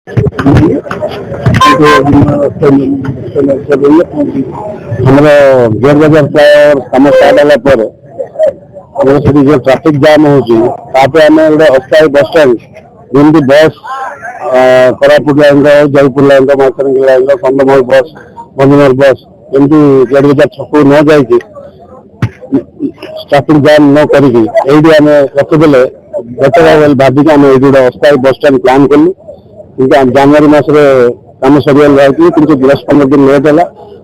हमारा गेयर बाजार फ्लाईओवर कम स्टार्ट है जो ट्राफिक जाम होमें गोटे अस्थायी बस स्टाण्ड जमी बस Koraput line Jaipur line Malkangiri line Kandhamal बस भंजनगर बस एमती गेयर बाजार छक न जा ट्राफिक जाम न करें रखिदे बेटर भाविक आम ये गोटे अस्थायी बस स्टाण्ड प्लां कलु क्योंकि जनवरी मसरे कम सरियाल रही कि 10-15 दिन लेट है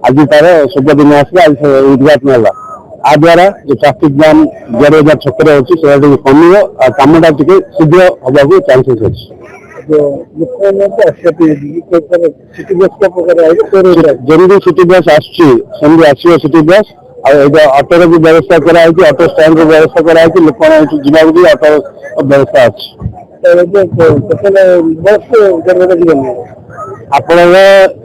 आज तार शुभ दिन आसला आज उद्घाटन है आ द्वारा जो ट्राफिक जाम 11,000 छक अच्छी से कम कमटा टे शीघ्र हवा चांसेस अच्छे जमी सिटी बस आसमी आसो सिटी बस ऑटो भी व्यवस्था कराई ऑटो स्टैंड व्यवस्था कराई लोक जावाक भी ऑटो व्यवस्था अच्छी आपण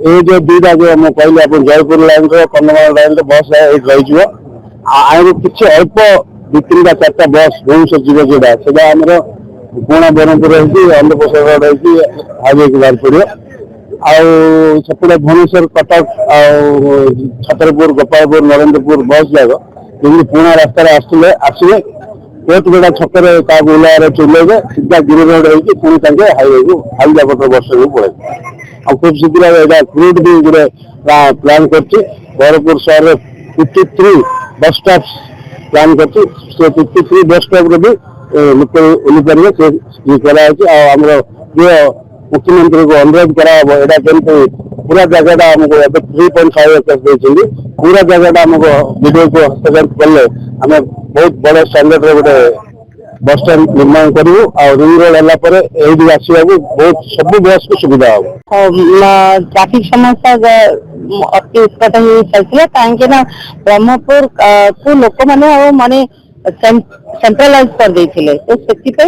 ये जो दुईटा जो मुझे कहली आप जयपुर लाइन कंधमाल लाइन बस रही कि अल्प 2-3-4 बस भुवनेश्वर जीव जोटा आम पुणा ब्रह्मपुर अंधप्रसाद रोड हाईवे को बाहर पड़ो आपटे भुवनेश्वर कटक छतरपुर गोपालपुर नरेन्द्रपुर बस जाक जमी पुणा रास्तार आसवे कोटगड़ा छक ओल्लार चुलेबे सीधा गिरी रोड होगी हाईवे को हाईजापट बस को पड़े आ खूब शीघ्र क्रूट भी गोटे प्लां करपुर सहर 53 बस स्टॉप प्लां कर 53 बस स्टॉप भी लोक ओल्ली पारे आम मुख्यमंत्री को अनुरोध करा केमती पूरा जगह आमको 3.5 एकड़ पूरा जगह आमको वीडियो को हस्तगत कले आम बहुत बड़ स्टैंडर्ड गोटे बस स्टैंड निर्माण करूँ रिंग रोड है आसवा बहुत सब बस को सुविधा हम ट्राफिक समस्या अति उत्कट हो चलता कहीं ब्रह्मपुर को लोक मैंने सेंट्रलाइज कर देते तो से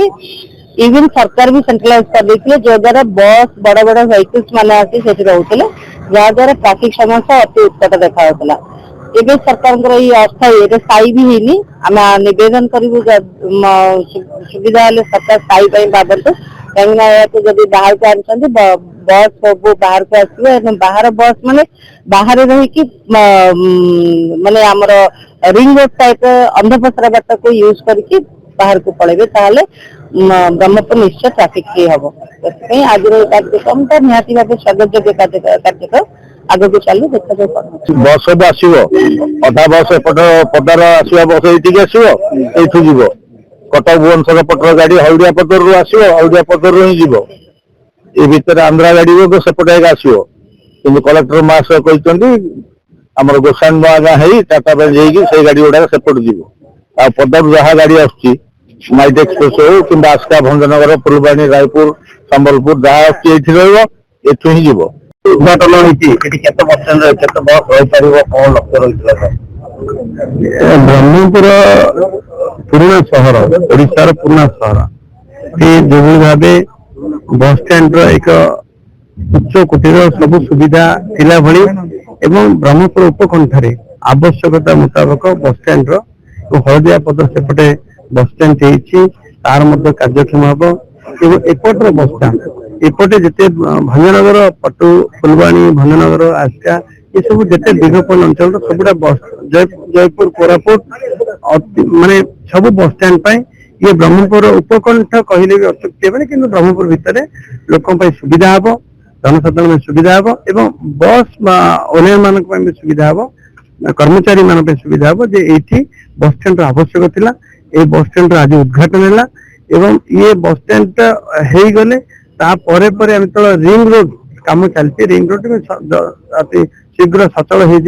इवन सरकार भी सेंट्रलाइज कर देते जो द्वारा बस बड़ बड़ व्हीकल्स मैंने आसी रोते जहाद्वारा ट्राफिक समस्या अति उत्कट देखा एवं सरकार अस्थायी स्थायी भी है आम नवेदन करूँ सुविधा सरकार स्थायी भावतु कहीं जब बाहर को आनी बस सब बाहर को आसो बाहर बस माने बाहर रही माने आमर रिंग रोड टाइप अंधपसरा बाट को यूज करके बाहर को पड़े ताले ब्रह्मपुर निश्चय ट्राफिक फ्री हम आज कार्यक्रम निहाती भाव स्वागत योग्य कार्यक्रम आगे को चलू देखा बस सब आसो अधा बस एपट पदार आसवा बस ये आसो जीव कटक भुवनेश्वर पटर गाड़ी हल्दिया पदर रू आसो हल्दिया पदर रू जीव ये भितर आंध्रा गाड़ी को सेपटे आसो कि कलेक्टर महाशय कहते आम गोसाई नुआ गाँ है टाटा बेंज से गाड़ी गुड़ा सेपट जीव आ पदर जहाँ गाड़ी आसुची नाइट एक्सप्रेस हो कि आस्का भंजनगर फुलबाणी रायपुर संबलपुर जहाँ आठू ही जीव उद्घाटन होती बस रही कौन लक्ष्य रही ब्रह्मपुर पुराना सहर ओडिशार पुराना सहर जो भाव बस स्टैंड एक उच्च कोटीर सब सुविधा थिला भली एवं ब्रह्मपुर उपकंठ आवश्यकता मुताबक बस स्टैंड हलदिया पदर सेपटे बस स्टैंड तार कार्यक्षम हम एपटर बस स्टैंड एपटे जिते भंजनगर पटु फुलबाणी भंजनगर आस्का ये सब जिते विज्ञापन अंचल सबुटा बस जयपुर कोरापुट माने सब बस स्टैंड ये ब्रह्मपुर उपकंठ कहले भी अत्युक्ति हेनी कि ब्रह्मपुर भितर लोक सुविधा हम जनसाधारण सुविधा हम एवं बस ओनर मान भी सुविधा हम कर्मचारी मान सुविधा हम जे ये बस स्टैंड आवश्यक थिला ए बस स्टैंड आज उद्घाटन है एवं ये बस स्टैंड हो गले रिंग रोड कम चलती रिंग रोड अति शीघ्र सचल हो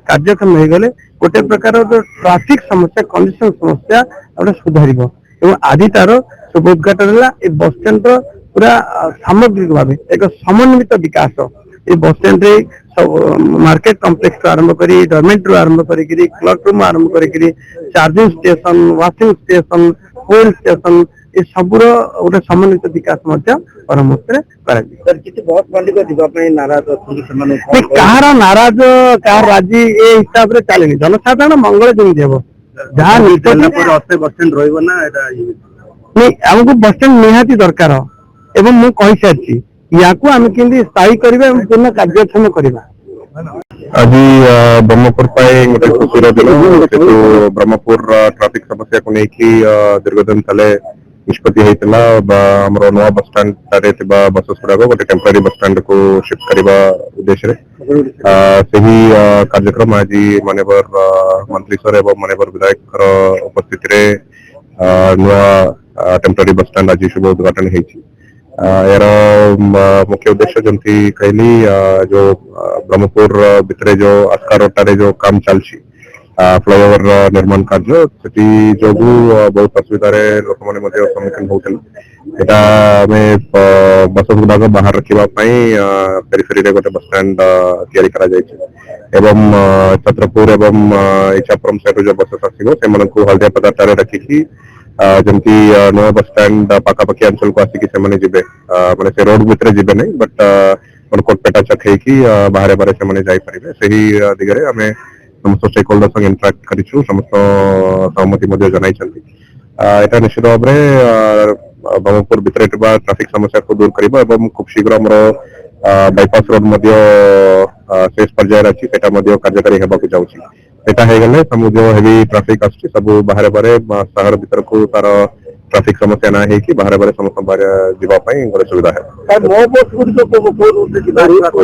कार्यक्षम हो गले गोटे प्रकार ट्राफिक समस्या कंडीशन समस्या गोटे सुधार आज तार शुभ उद्घाटन है बस स्टैंड पूरा सामग्रिक भाव एक समन्वित विकास ये बस स्टैंड मार्केट कम्प्लेक्स आरंभ करी डॉर्मेंट आरंभ करी क्लर्क रूम आरंभ करी charging station washing station fuel station ये सबूर गोटे समन्वित विकास नाराज कहार नाराज कहार राजी ए हिसाब से चले जनसाधारण मंगल जमी हम जहाँ बस स्टैंड रही आमको बस स्टैंड निहाती दरकार एवं मुझे कही सारी या आम के स्थायी करवा पूर्ण कार्यक्षम करवा आज ब्रह्मपुर गोटे खुशीर दिन से ब्रह्मपुर ट्राफिक समस्या को लेकिन दीर्घ दिन तले निष्पत्ति होता आमर नुआ बस स्टाण्ड बसेस गुड़ाक गोटे टेम्पोरारी बस स्टाण्ड को शिफ्ट करने उद्देश्य कार्यक्रम आज माननीय मंत्री सर एवं माननीय विधायक उपस्थित नुआ टेम्पोरारी बस स्टाण्ड आज शुभ उद्घाटन होती यार मुख्य उद्देश्य जमती कहली जो ब्रह्मपुर भितर जो आस्का रोटारे जो काम चलती फ्लाईओवर निर्माण कार्य से जो बहुत असुविधा लोक मैंने सम्मुखीन होते बस गुड़ाक बाहर रखापी पेरीफेरी गोटे बस स्टाण्ड एवं छत्रपुर एवं इच्छापुरम साइड जो बसेस आसो से हल्दिया पदार्थ रखिकी जमती नुआ बस स्टाण्ड पाखापाखि अंचल को आसिक से माने से रोड भितर जीवे नहीं बट कोट पेटा चक बाहर बाहर से जापारे से दिगरे आम समस्त स्टेक होल्डर इंटराक्ट करूँ समस्त सहमति जन यहाँ निश्चित भाव में ब्रह्मपुर भितर ट्राफिक समस्या को दूर करवा और खूब शीघ्र आम बाईपास रोड शेष पर्यायर अच्छी कार्यकारी होगा जाऊँगी एटा हेगले सब जो हेवी ट्राफिक आछी सब बाहर बाहर शहर भीतर को तार ट्राफिक समस्या ना है कि बाहर बाहर समस्त बाहर जीवा पई गोटे सुविधा है सर मो बस गुडी जो को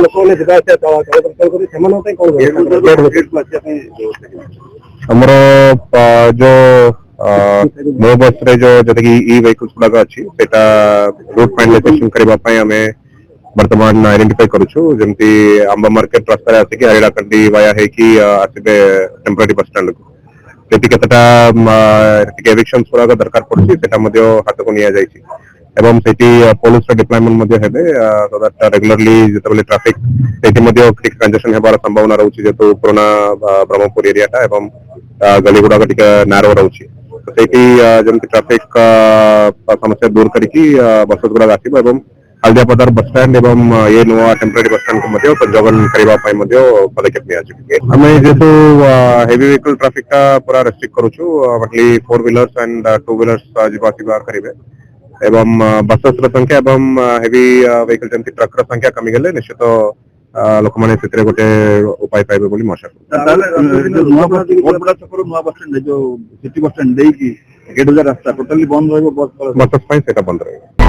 लोकने जिबा से करी समान होते हमरो जो मो बस रे जो जते कि ई व्हीकल्स गुडा अछि सेटा रूट फाइनलाइजेशन करबा पई हमें वर्तमान आइडेंटिफाई करूछु जमती आंबा मार्केट रास्ता आसिक हरिड़ाकंडी वाया है कि आसबे टेम्पोरारी बस स्टाण्ड को सेठी केतटा एविक्शंस गुड़ाक दरकार पड़ुछि सेटा मध्ये हाथ को निया जाइछि एवं सेठी पुलिस डिप्लॉयमेंट मध्ये हेबे सो दैट रेगुलरली जेतबेले ट्रैफिक सेठी मध्ये क्रिक कंजेशन हेबार संभावना रहउछि जेतु पुराना ब्रह्मपुर एरियाटा एवं गली गुड़ाक टिके नारो रहउछि सेठी जमती ट्रैफिक समस्या दूर करिकि बस गुड़ाक आसिबो एवं हल्दिया पदार बस स्टाण्ड एवं ये नुआ टेम्पोरारी बस स्टाण्ड को संयोजन करने पदक्षेप निमे जेहेतु हेवी व्हीकल ट्राफिक टा पूरा रेस्ट्रिक्ट करूछु ओनली 4 व्हीलर्स एंड 2 व्हीलर्स जीवा करेंगे एवं बसेस संख्या एवं हेवी व्हीकल जमती ट्रक संख्या कमी गले निश्चित लोक मैंने से गोटे उपाय पाइबे बोली मोर जो सिटी बस स्टाण्ड रास्ता टोटली बंद रहा बस बसेस बंद रहे